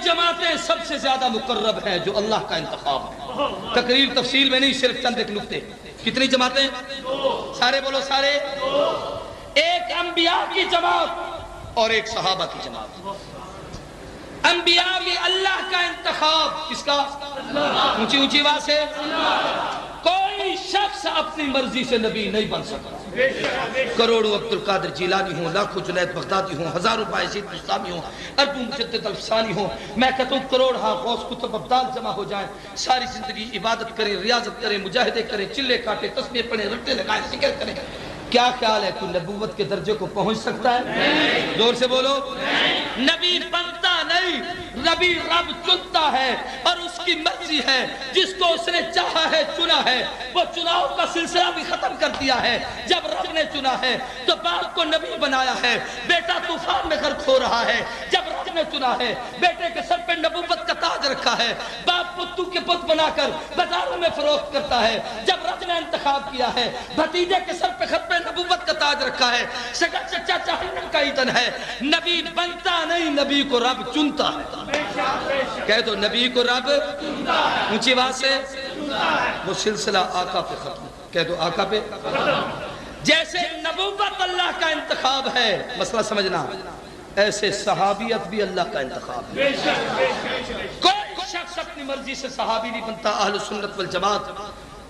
جماعتیں سب سے زیادہ مقرب ہیں جو اللہ کا انتخاب ہے. تقریر تفصیل میں نہیں، صرف چند ایک نکتے. کتنی جماعتیں؟ سارے بولو سارے. ایک انبیاء کی جماعت اور ایک صحابہ کی جماعت. انبیاء میں اللہ کا انتخاب. کس کا؟ اونچی اونچی آواز سے. کوئی شخص اپنی مرضی سے نبی نہیں بن سکتا. کروڑوں عبد القادر جیلانی ہوں، لاکھوں جنید بغدادی ہوں، ہزاروں بایزید بستامی ہوں، اربوں مجدد الفسانی ہوں، میں کہتا ہوں کروڑ غوث کتب ابدال جمع ہو جائیں، ساری زندگی عبادت کریں، ریاضت کریں، مجاہدے کریں، چلے کاٹیں، تسبیح پڑھیں، رٹے لگائیں، ذکر کریں. کیا خیال ہے کوئی نبوت کے درجے کو پہنچ سکتا ہے؟ زور سے بولو. نبی بنتا نہیں، نبی رب چنتا ہے اور اس کی مرضی ہے. جس کو اس نے چاہا ہے چنا ہے. وہ چناؤ کا سلسلہ بھی ختم کر دیا ہے. جب رب نے چنا ہے تو باپ کو نبی بنایا ہے. بیٹا طوفان میں غرق ہو رہا ہے. جب رب نے چنا ہے بیٹے کے سر پہ نبوت کا تاج رکھا ہے. باپ پتو کے پت بنا کر بازاروں میں فروخت کرتا ہے. جب رب نے انتخاب کیا ہے بھتیجے کے سر پہ خط پہ نبوت کا تاج رکھا ہے. سگا چچا جہنم کا ایندھن ہے. نبی بنتا نہیں، نبی کو رب چنتا ہے. کہہ دو نبی کو رب اونچی آواز سے. وہ سلسلہ آقا پہ ختم. کہہ دو آقا پہ. جیسے نبوت اللہ کا انتخاب ہے، مسئلہ سمجھنا، ایسے صحابیت بھی اللہ کا انتخاب ہے. کوئی شخص اپنی مرضی سے صحابی نہیں بنتا. اہل سنت والجماعت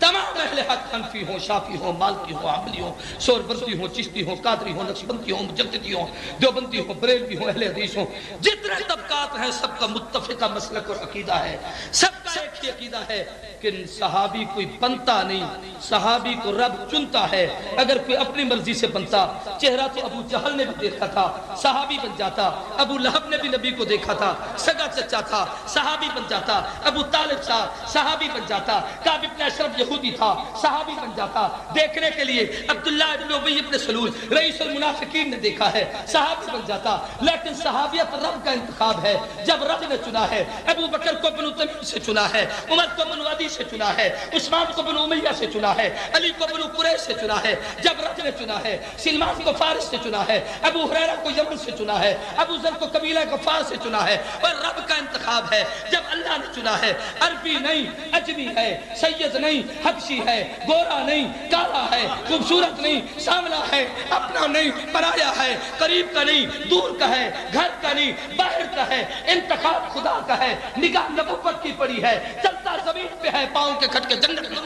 تمام اہل حق، حنفی ہوں، شافی ہوں، مالکی ہوں، حنبلی ہوں، سوربردی ہوں، چشتی ہوں، قادری ہوں، نقشبندی ہوں، مجددی ہوں، دیوبندی ہوں، بریلوی ہوں، اہل حدیث ہوں، جتنے طبقات ہیں سب کا متفقہ مسلک اور عقیدہ ہے. سب کا ایک ہی عقیدہ ہے کہ صحابی کوئی بنتا نہیں، صحابی کو رب چنتا ہے. اگر کوئی اپنی مرضی سے بنتا، چہرہ تو ابو جہل نے بھی دیکھا تھا، صحابی بن جاتا. ابو لہب نے بھی نبی کو دیکھا تھا، سگا چچا تھا، صحابی بن جاتا. ابو طالب تھا، صحابی بن جاتا. کعب ابن اشرف یہودی تھا، صحابی بن جاتا. دیکھنے کے لیے عبداللہ ابن ابی ابن سلول رئیس المنافقین نے دیکھا ہے، صحابی بن جاتا. لیکن صحابیت رب کا انتخاب ہے. جب رب نے چنا ہے، ابو بکر کو بنو تمیم سے چنا ہے، عمر کو بنو عدی سے چنا ہے، عثمان کو بنو امیہ سے چنا ہے، علی کو بنو قریش سے چنا ہے. جب رب نے چنا ہے، سلمان کو فارس سے چنا ہے، ابو ہریرہ کو یمن سے چنا ہے، ابو ذر کو قبیلہ غفار سے چنا ہے. اور رب کا انتخاب ہے. جب اللہ نے چنا ہے، عربی نہیں، اجمی ہے، سید نہیں، حبشی ہے، گورا نہیں، کالا ہے، خوبصورت نہیں، ساملا ہے، اپنا نہیں، پرایا ہے، قریب کا نہیں، دور کا ہے، گھر کا نہیں، باہر کا ہے. انتخاب خدا کا ہے. نگاہ نبوت کی پڑی ہے. چلتا زمین پہ ہے، پاؤں کے کھٹ کے جنت میں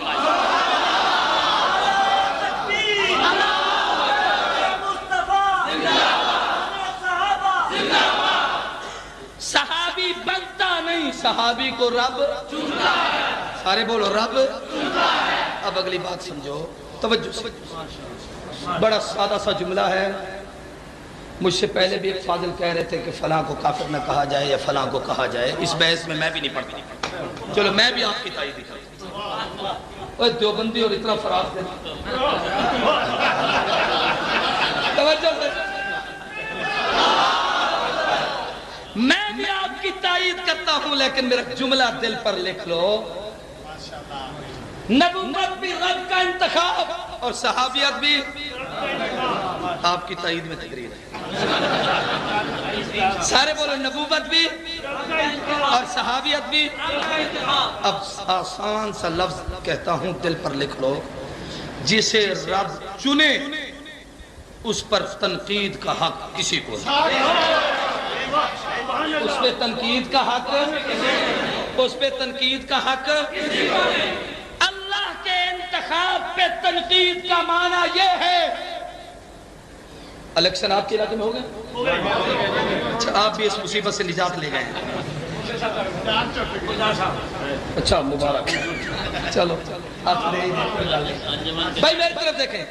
صحابی بنتا نہیں، صحابی کو رب چنتا ہے. سارے بولو رب چنتا ہے. اب اگلی بات سمجھو توجہ سے. بڑا سادہ سا جملہ ہے. مجھ سے پہلے بھی ایک فاضل کہہ رہے تھے کہ فلاں کو کافر نہ کہا جائے یا فلاں کو کہا جائے. اس بحث میں میں بھی نہیں پڑھتا. چلو میں بھی آپ کی تائید کرتا ہوں. دیوبندی اور اتنا فراغ دے توجہ سے. میں بھی آپ کی تائید کرتا ہوں، لیکن میرا جملہ دل پر لکھ لو. نبوت بھی رب کا انتخاب اور صحابیت بھی آپ کی تائید میں تقریر ہے. سارے بولو نبوت بھی اور صحابیت بھی. اب آسان سا لفظ کہتا ہوں، دل پر لکھ لو. جسے رب چنے اس پر تنقید کا حق کسی کو نہیں. اس پہ تنقید کا حق، اس پہ تنقید کا حق. اللہ کے انتخاب پہ تنقید کا معنی یہ ہے. الیکشن آپ کے علاقے میں ہو گئے؟ اچھا، آپ بھی اس مصیبت سے نجات لے گئے ہیں. اچھا مبارک. چلو بھائی میری طرف دیکھیں.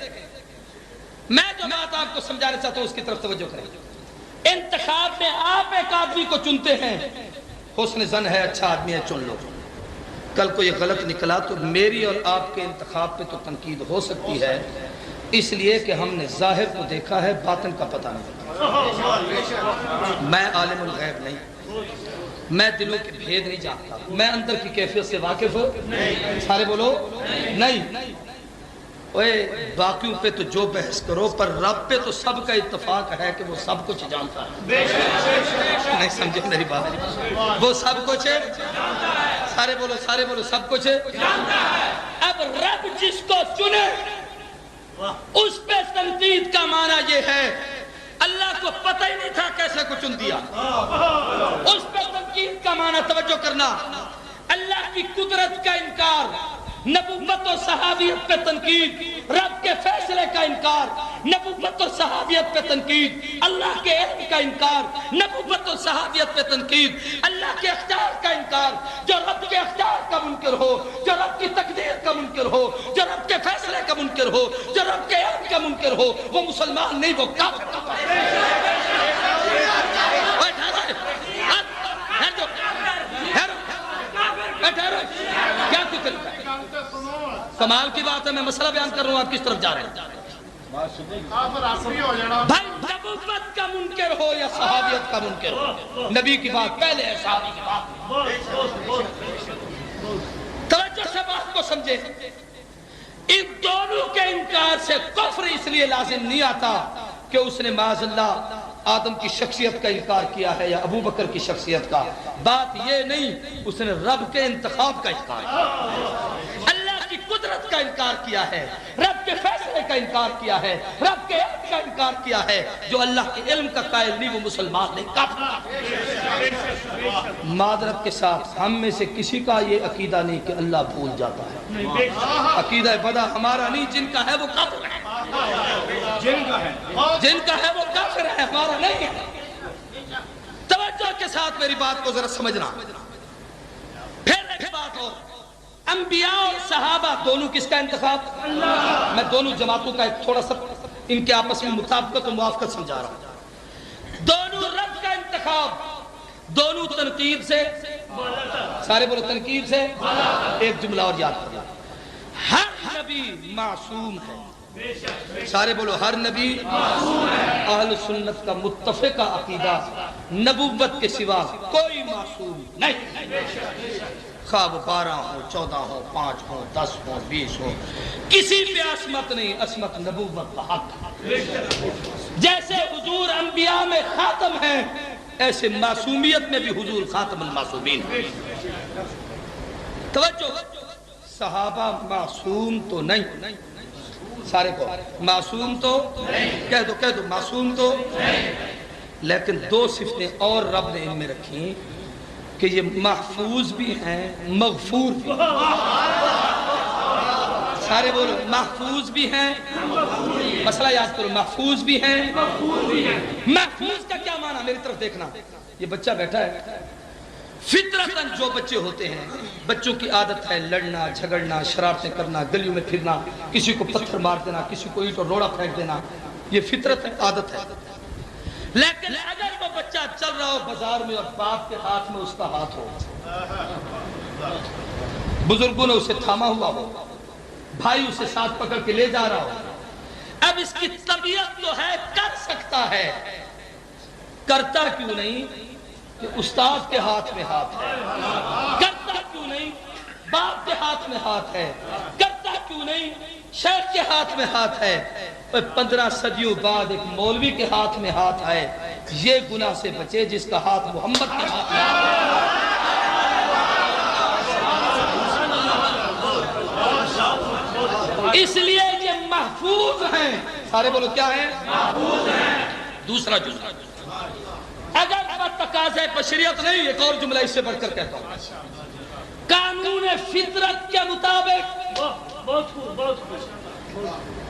میں جو بات آپ کو سمجھانا چاہتا ہوں اس کی طرف توجہ کریں. انتخاب میں آپ ایک آدمی کو چنتے ہیں، حسن ظن ہے، اچھا آدمی ہے، چن لو. کل کو یہ غلط نکلا تو میری اور آپ کے انتخاب پہ تو تنقید ہو سکتی ہے، اس لیے کہ ہم نے ظاہر کو دیکھا ہے، باطن کا پتہ نہیں. میں عالم الغیب نہیں، میں دلوں کے بھید نہیں جانتا، میں اندر کی کیفیت سے واقف نہیں. سارے بولو نہیں. اوے باقیوں پہ تو جو بحث کرو، پر رب پہ تو سب کا اتفاق ہے کہ وہ سب کچھ جانتا ہے. نہیں سمجھے میری بات. وہ سب کچھ سارے بولو سب کچھ. اب رب جس کو چنے اس پہ تنقید کا معنی یہ ہے اللہ کو پتہ ہی نہیں تھا کیسے کو چن دیا. اس پہ تنقید کا معنی توجہ کرنا اللہ کی قدرت کا انکار, نبوت و صحابیت پہ تنقید, رب کے فیصلے کا انکار, نبوت و صحابیت پہ تنقید, اللہ کے علم کا انکار, نبوت و صحابیت پہ تنقید, اللہ کے اختیار کا انکار. جو رب کے اختیار کا منکر ہو, جو رب کی تقدیر کا منکر ہو, جو رب کے فیصلے کا منکر ہو, جو رب کے علم کا منکر ہو, وہ مسلمان نہیں, وہ کافر. کیا فکر کمال کی بات ہے, میں مسئلہ بیان کر رہا ہوں, آپ کس طرف جا رہے ہیں؟ بھائی نبوت کا منکر ہو یا صحابیت کا منکر ہو, نبی کی بات پہلے ہے, صحابی کی بات. توجہ سے بات کو سمجھے. ان دونوں کے انکار سے کفر اس لیے لازم نہیں آتا کہ اس نے معاذ اللہ آدم کی شخصیت کا انکار کیا ہے یا ابو بکر کی شخصیت کا. بات یہ نہیں, اس نے رب کے انتخاب کا انکار کیا, اللہ کی قدرت کا انکار کیا ہے, رب کے فیصلے کا انکار کیا ہے, رب کے علم کا انکار کیا ہے. جو اللہ کے علم کا قائل نہیں وہ مسلمان نہیں, کافر. معذرت کے ساتھ ہم میں سے کسی کا یہ عقیدہ نہیں کہ اللہ بھول جاتا ہے. عقیدہ بدا ہمارا نہیں, جن کا ہے وہ کافر ہے, جن کا ہے وہ کافر ہے, ہمارا نہیں ہے. توجہ کے ساتھ میری بات کو ذرا سمجھنا. پھر ایک بات اور, انبیاء اور صحابہ دونوں کس کا انتخاب؟ اللہ. میں دونوں جماعتوں کا ایک تھوڑا سا ان کے آپس میں مطابقت و موافقت سمجھا رہا ہوں. دونوں رب کا انتخاب, دونوں تنقید سے, سارے بولو تنقید سے. ایک جملہ اور یاد کرنا, ہر نبی معصوم ہے. سارے بولو ہر نبی معصوم ہے. اہل سنت کا متفقہ عقیدہ نبوت کے سوا کوئی معصوم نہیں, خواہ 12 ہو, 14 ہو, 5 ہو, 10 ہو, 20 ہو, کسی پہ عصمت نہیں. عصمت نبوت کا حق. جیسے حضور انبیاء میں خاتم ہیں, ایسے معصومیت میں بھی حضور خاتم المعصومین. توجہ, صحابہ معصوم تو نہیں, سارے کو معصوم تو کہہ دو معصوم تو, لیکن دو صفتیں اور رب نے ان میں رکھی کہ یہ محفوظ بھی ہیں, مغفور بھی. سارے بولو محفوظ بھی ہیں, مسئلہ یاد کرو, محفوظ بھی ہیں. محفوظ کا کیا معنی, میری طرف دیکھنا. یہ بچہ بیٹھا ہے, فطرتاً جو بچے ہوتے ہیں, بچوں کی عادت ہے لڑنا, جھگڑنا, شرارتیں کرنا, گلیوں میں پھرنا, کسی کو پتھر مار دینا, کسی کو اینٹ اور روڑا پھینک دینا, یہ فطرت ہے, عادت ہے. لیکن اگر وہ بچہ چل رہا ہو بازار میں اور باپ کے ہاتھ میں اس کا ہاتھ ہو, بزرگوں نے اسے تھاما ہوا ہو, بھائی اسے ساتھ پکڑ کے لے جا رہا ہو, اب اس کی طبیعت تو ہے کر سکتا ہے, کرتا کیوں نہیں کہ استاد کے ہاتھ میں ہاتھ ہے, کرتا کیوں نہیں باپ کے ہاتھ میں ہاتھ ہے, کرتا کیوں نہیں شیخ کے ہاتھ میں ہاتھ ہے, 15 صدیوں بعد ایک مولوی کے ہاتھ میں ہاتھ ہے. یہ گناہ سے بچے جس کا ہاتھ محمد کے ہاتھ میں ہے. اس لیے یہ محفوظ ہیں. سارے بولو کیا ہیں, محفوظ ہیں. دوسرا جملہ, اگر تقاضۂ بشریت نہیں, ایک اور جملہ اس سے بڑھ کر کہتا ہوں, قانون فطرت کے مطابق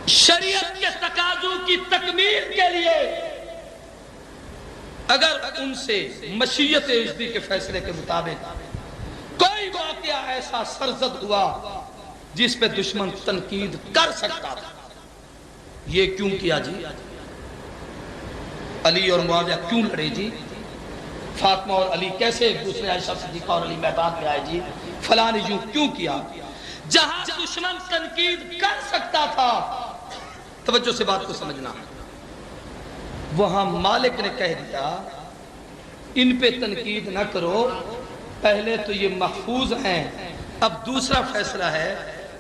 شریعت کے تقاضوں کی تکمیل کے لیے اگر ان سے مشیت اجدی کے فیصلے کے مطابق کوئی واقعہ ایسا سرزد ہوا جس پہ دشمن تنقید کر سکتا تھا, یہ کیوں کیا جی, علی اور معاویہ کیوں لڑے جی, فاطمہ اور علی کیسے ایک دوسرے, عائشہ صدیقہ اور علی میدان میں آئے جی, فلاں نے یوں کیوں کیا. جہاں دشمن تنقید کر سکتا تھا, توجہ سے بات کو سمجھنا, وہاں مالک نے کہہ دیا ان پہ تنقید نہ کرو, پہلے تو یہ محفوظ ہیں, اب دوسرا فیصلہ ہے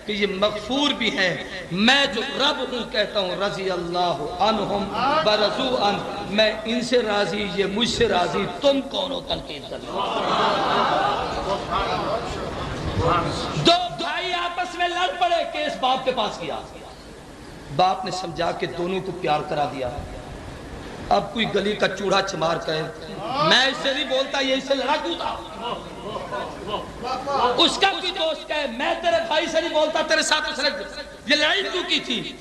کہ یہ مغفور بھی ہیں. میں جو رب ہوں کہتا ہوں رضی اللہ عنہم برضوا عنہ، میں ان سے راضی، یہ مجھ سے راضی، تم کون ہو تنقید کرنے؟ دو بھائی آپس میں لڑ پڑے، کیس باپ کے پاس کیا. باپ نے سمجھا کہ دونوں کو پیار کرا دیا. اب کوئی گلی کا چوڑا چمار کہے میں اس سے نہیں بولتا، یہ اس سے لڑا کیوں تھا. اس کا کوئی دوست کہے میں تیرے بھائی سے نہیں بولتا، تیرے ساتھ اس نے یہ لڑائی کیوں کی تھی.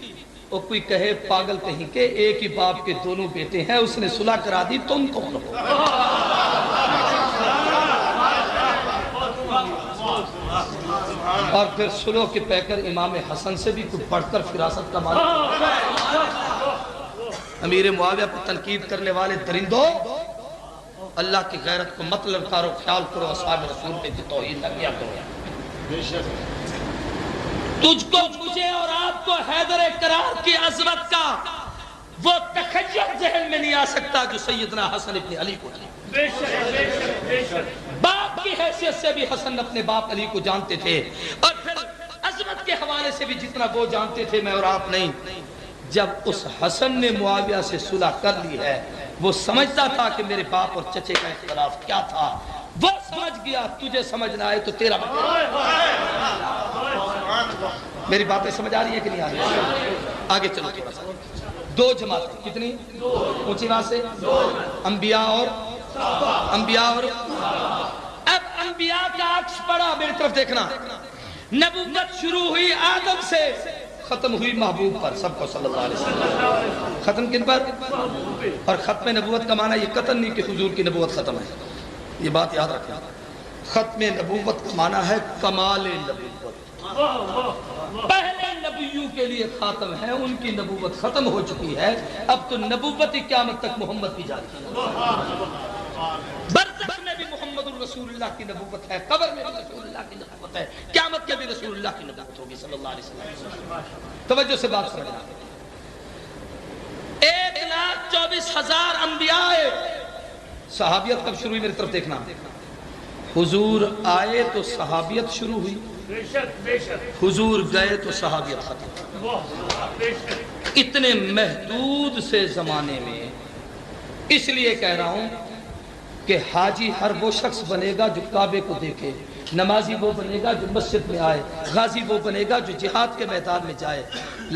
اور کوئی کہے پاگل کہیں کہ ایک ہی باپ کے دونوں بیٹے ہیں، اس نے صلح کرا دی، تم کون ہو؟ اور پھر صلح کے پیکر امام حسن سے بھی کچھ بڑھ کر فراست کا مالک. امیر معاویہ پر تنقید کرنے والے درندوں، اللہ کی غیرت کو مت للکارو، خیال کرو اصحاب رسول پہ توہین نہ کیا کرو. تجھ کو، مجھے اور آپ کو حیدر کرار کی عظمت کا وہ تخیل ذہن میں نہیں آ سکتا جو سیدنا حسن ابن علی کو تھی. باپ کی حیثیت سے بھی حسن اپنے باپ علی کو جانتے تھے، اور پھر عظمت کے حوالے سے بھی جتنا وہ جانتے تھے میں اور آپ نہیں. جب اس حسن نے معاویہ سے صلح کر لی ہے، وہ سمجھتا تھا کہ میرے باپ اور چچے کا اختلاف کیا تھا، وہ سمجھ گیا. تجھے سمجھنا آئے تو تیرا میری باتیں سمجھ آ رہی ہے کہ نہیں آ رہی ہے؟ آگے چلو تھوڑا سا. دو جماعتیں کتنی اونچی بات سے، انبیاء اور اب انبیاء کا عکس پڑا. میری طرف دیکھنا. نبوت شروع ہوئی آدم سے، ختم ہوئی محبوب پر، سب کو صلی اللہ علیہ وسلم. ختم کن پر؟ اور ختم نبوت کا معنی یہ قطعاً نہیں کہ حضور کی نبوت ختم ہے، یہ بات یاد رکھیں. ختم نبوت کا معنی ہے کمال نبوت. پہلے نبیوں کے لیے خاتم ہے، ان کی نبوت ختم ہو چکی ہے. اب تو نبوت ہی قیامت تک محمد کی جاری ہے. برزخ میں بھی محمد الرسول اللہ کی نبوت ہے، قبر میں بھی رسول اللہ کی نبوت ہے، قیامت میں بھی رسول اللہ کی نبوت ہوگی صلی اللہ علیہ وسلم. توجہ سے بات سمجھنا. 1,24,000 انبیاء آئے. صحابیت کب شروع ہوئی؟ میری طرف دیکھنا. حضور آئے تو صحابیت شروع ہوئی، حضور گئے تو صحابیت ختم. اتنے محدود سے زمانے میں اس لیے کہہ رہا ہوں کہ حاجی ہر وہ شخص بنے گا جو کعبے کو دیکھے، نمازی وہ بنے گا جو مسجد میں آئے، غازی وہ بنے گا جو جہاد کے میدان میں جائے،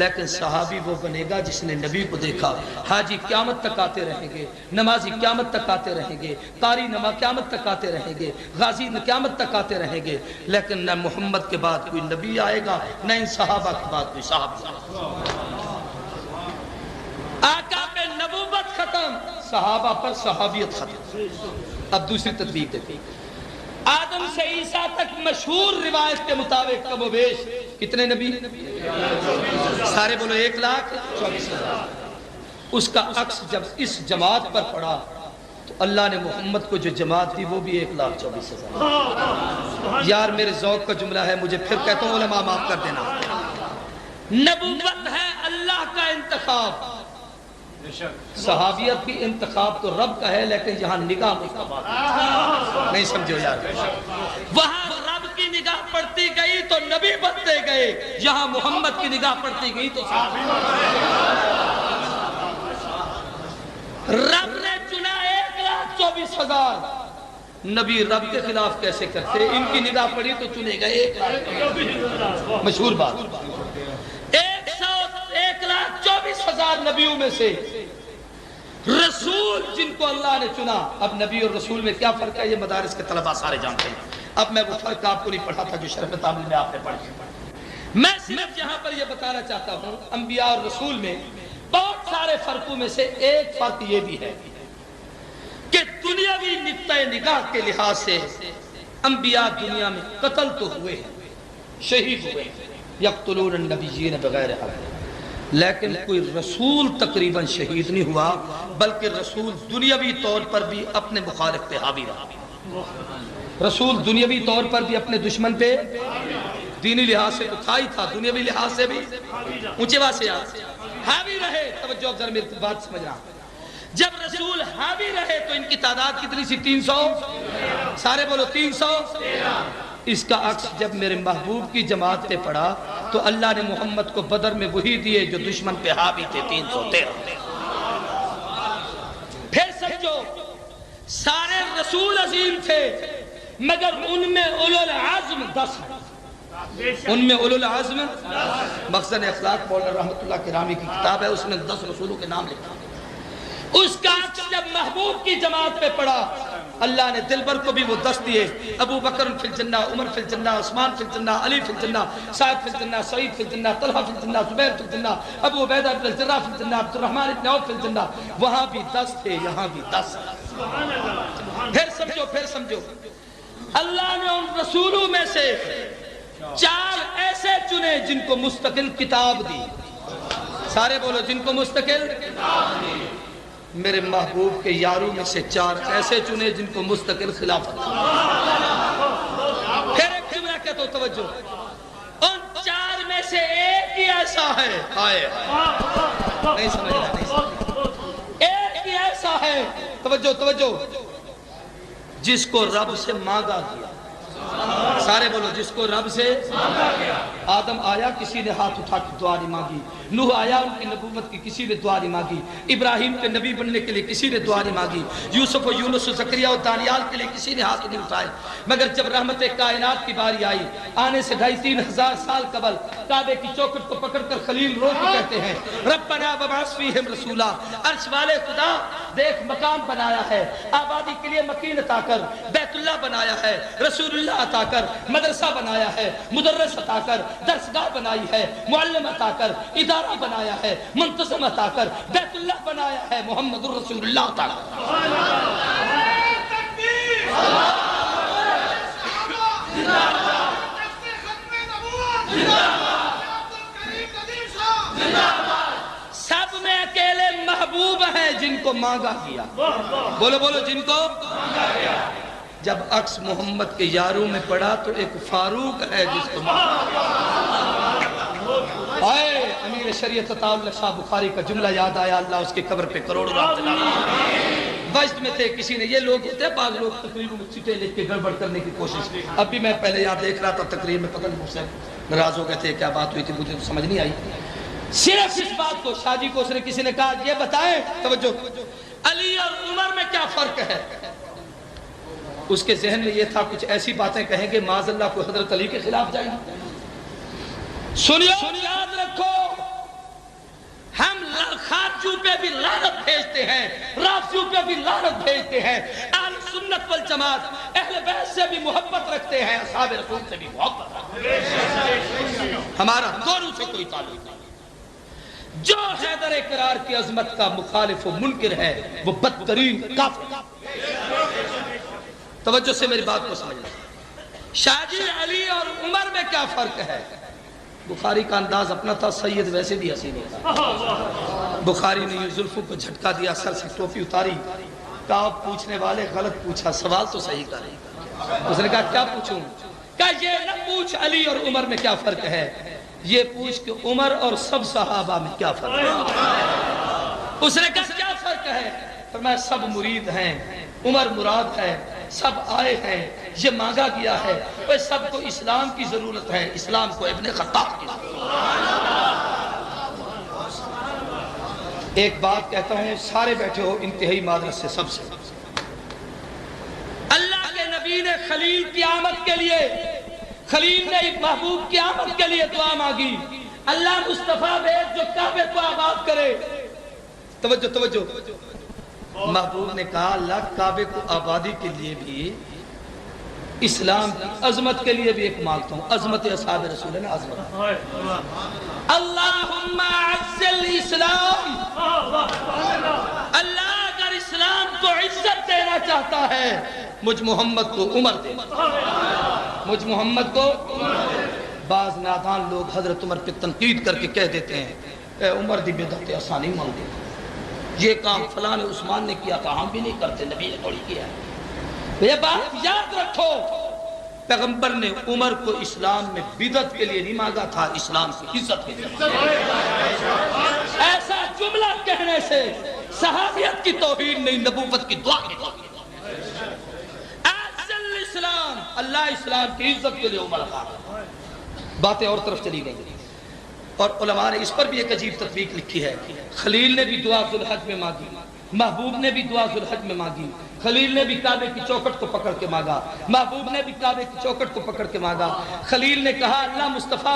لیکن صحابی وہ بنے گا جس نے نبی کو دیکھا. حاجی قیامت تک آتے رہیں گے، نمازی قیامت تک آتے رہیں گے، قاری قیامت تک آتے رہیں گے، غازی قیامت تک آتے رہیں گے، لیکن نہ محمد کے بعد کوئی نبی آئے گا، نہ ان صحابہ کے بعد کوئی صحابی آئے گا. آقا پہ نبوت ختم، صحابہ پر صحابیت ختم. اب دوسری تطبیق دیکھیں. آدم سے عیسیٰ تک مشہور روایت کے مطابق کم و بیش کتنے نبی؟ سارے بولو 1,24,000. اس کا عکس جب اس جماعت پر پڑا تو اللہ نے محمد کو جو جماعت دی وہ بھی 1,24,000. یار میرے ذوق کا جملہ ہے، مجھے پھر کہتا ہوں علماء معاف کر دینا. نبوت ہے اللہ کا انتخاب، صحابیت بھی انتخاب تو رب کا ہے، لیکن یہاں نگاہ نہیں سمجھو یار. وہاں رب کی نگاہ پڑتی گئی تو نبی بنتے گئے، یہاں محمد کی نگاہ پڑتی گئی تو صحابی. رب نے چنا 1,24,000. نبی رب کے خلاف کیسے کرتے؟ ان کی نگاہ پڑی تو چنے گئے. مشہور بات. 1,24,000 نبیوں میں سے رسول جن کو اللہ نے چنا. اب نبی اور رسول میں کیا فرق ہے یہ مدارس کے طلباء سارے جانتے ہیں. اب میں وہ فرق آپ کو نہیں پڑھا تھا جو شرح تعمیل میں آپ نے پڑھا. میں صرف یہاں پر یہ بتانا چاہتا ہوں انبیاء اور رسول میں بہت سارے فرقوں میں سے ایک فرق یہ بھی ہے کہ دنیاوی نقطۂ نگاہ کے لحاظ سے انبیاء دنیا میں قتل تو ہوئے ہیں، شہید ہوئے ہیں، یقتلون النبیین بغیر حق، لیکن کوئی رسول تقریباً شہید نہیں ہوا، بلکہ رسول دنیاوی طور پر بھی اپنے مخالف پہ حاوی رہا. رسول دنیاوی طور پر بھی اپنے دشمن پہ، دینی لحاظ سے تو تھا ہی تھا، دنیاوی لحاظ سے بھی اونچے بات سے حاوی رہے. توجہ اب ذرا میری بات سمجھنا. جب رسول حاوی رہے تو ان کی تعداد کتنی سی؟ 300. سارے بولو 300. اس کا عکس جب میرے محبوب کی جماعت پہ پڑا تو اللہ نے محمد کو بدر میں وہی دیے جو دشمن پہ حاوی تھے 313۔ پھر سمجھو سارے رسول عظیم تھے مگر ان میں اولو العزم 10 ہیں، ان میں اولو العزم مخزن اخلاق مولانا رحمت اللہ کرامی کی کتاب ہے، اس میں 10 رسولوں کے نام لکھا۔ اس کا عکس جب محبوب کی جماعت پہ پڑا اللہ نے دلبر کو بھی وہ 10 دیے، ابو بکر فی الجنہ، عمر فی الجنہ، عثمان فی الجنہ، علی فی الجنہ، سعد فی الجنہ، سعید فی الجنہ، طلحہ فی الجنہ، زبیر فی الجنہ، ابو عبیدہ بن الجراح فی الجنہ، عبد الرحمن بن عوف فی الجنہ۔ وہاں بھی 10 تھے، یہاں بھی 10۔ پھر سمجھو اللہ نے ان رسولوں میں سے 4 ایسے چنے جن کو مستقل کتاب دی۔ سارے بولو جن کو مستقل کتاب دی۔ میرے محبوب کے یاروں میں سے 4 ایسے چنے جن کو مستقل خلافت دی۔ پھر ایک جملہ کہتا ہوں توجہ، ان 4 میں سے ایک ہی ایسا ہے، نہیں سمجھ رہا، ایک ہی ایسا ہے، توجہ، جس کو رب سے مانگا گیا۔ سارے بولو جس کو رب سے مانگا گیا۔ آدم آیا کسی نے ہاتھ اٹھا کے دعا نہیں مانگی، نوح آیا ان کی نبوت کی کسی نے دعا نہیں مانگی، ابراہیم کے نبی بننے کے لیے کسی نے دعا نہیں مانگی، یوسف و یونس و زکریا و دانیال کے لیے کسی نے ہاتھ نہیں اٹھائے، مگر جب رحمت کائنات کی باری آئی آنے سے 2500 3,000 سال قبل کعبے کی چوکھٹ کو پکڑ کر خلیل رو کے کہتے ہیں ربنا وابعث فیہم رسولا، عرش والے خدا دیکھ مقام بنایا ہے، آبادی کے لیے مکین عطا کر، بیت اللہ بنایا ہے، رسول اللہ عطا کر، مدرسہ بنایا ہے، مدرس عطا کر، درسگاہ بنائی ہے، معلم عطا کر، ادارہ بنایا ہے، منتظم عطا کر، بیت اللہ بنایا ہے، محمد الرسول اللہ عطا کر۔ سب میں اکیلے محبوب ہیں جن کو مانگا گیا، بولو جن کو مانگا گیا۔ جب عکس محمد کے یاروں میں پڑا تو ایک فاروق ہے جس کو آئے امیر شریعت عطا اللہ شاہ بخاری کا جملہ یاد آیا، اللہ اس کی قبر پہ کروڑوں رحمت اللہ۔ وجد میں تھے کسی نے، یہ لوگ ہوتے ہیں بعض لوگ تقریروں میں چٹے لکھ کے گڑبڑ کرنے کی کوشش کی۔ اب بھی میں پہلے یاد دیکھ رہا تھا تقریر میں، پتہ نہیں مجھ سے ناراض ہو گئے تھے، کیا بات ہوئی تھی مجھے تو سمجھ نہیں آئی۔ صرف اس بات کو شاہ جی کو اس نے کسی نے کہا یہ بتائیں توجہ علی اور عمر میں کیا فرق ہے؟ اس کے ذہن میں یہ تھا کچھ ایسی باتیں کہیں گے معاذ اللہ کو حضرت علی کے خلاف جائیں۔ سنیو یاد رکھو، ہم خارجوں پہ بھی لعنت بھیجتے ہیں، رافضیوں پہ بھی لعنت بھیجتے ہیں، اہل سنت والجماعت اہل بیت سے بھی محبت رکھتے ہیں، اصحاب رسول سے بھی محبت رکھتے ہیں، ہمارا دونوں سے کوئی تعلق نہیں۔ جو حیدر کرار کی عظمت کا مخالف و منکر ہے وہ بدترین کافر۔ توجہ سے میری بات کو سمجھنا، شاہ جی علی اور عمر میں کیا فرق ہے؟ بخاری کا انداز اپنا تھا، سید ویسے بھی حسین تھا۔ بخاری نے زلفوں کو جھٹکا دیا، سر سے ٹوپی اتاری، کہا پوچھنے والے غلط پوچھا، سوال تو صحیح کرے۔ اس نے کہا کیا پوچھوں؟ کہا یہ نہ پوچھ علی اور عمر میں کیا فرق ہے، یہ پوچھ کہ عمر اور سب صحابہ میں کیا فرق ہے۔ اس نے کہا کیا فرق ہے؟ فرمایا سب مرید ہیں، عمر مراد ہے، سب آئے ہیں، یہ مانگا گیا ہے، وہ سب کو اسلام کی ضرورت ہے، اسلام کو ابن خطاب کی ضرورت ہے۔ ایک بات کہتا ہوں، سارے بیٹھے ہو انتہائی معذرت سے سب سے، اللہ کے نبی نے خلیل کی آمد کے لیے، خلیل نے محبوب کی آمد کے لیے دعا مانگی، اللہ مصطفیٰ بھیج جو کعبے کو آباد کرے۔ توجہ، محبوب نے کہا اللہ کعبے کو آبادی کے لیے بھی، اسلام کی عظمت کے لیے بھی ایک مانگتا ہوں، عظمت اصحاب رسول ہے نا، عظمت اللہم اعز الاسلام، اللہ اگر اسلام کو عزت دینا چاہتا ہے مجھ محمد کو عمر دے، مجھ محمد کو بعض نادان لوگ حضرت عمر پہ تنقید کر کے کہہ دیتے ہیں اے عمر دی بدعت آسانی مانگ دے، یہ کام فلاں عثمان نے کیا تھا، ہم بھی نہیں کرتے، نبی نے تھوڑی کیا ہے۔ یہ بات یاد رکھو، پیغمبر نے عمر کو اسلام میں بدعت کے لیے نہیں مانگا تھا، اسلام کی عزت کے لیے۔ ایسا جملہ کہنے سے صحابیت کی توہین نہیں، نبوت کی دعا کی توہین۔ اسلام، اللہ اسلام کی عزت کے لیے عمر کا، باتیں اور طرف چلی گئی۔ اور علماء نے اس پر بھی ایک عجیب تطبیق لکھی ہے، خلیل نے بھی دعا ذوالحج میں مانگی، محبوب نے بھی دعا ذوالحج میں مانگی، خلیل نے بھی کعبے کی چوکٹ کو پکڑ کے مانگا، محبوب نے بھی کعبے کی چوکٹ کو پکڑ کے مانگا۔ خلیل نے کہا اللہ مصطفیٰ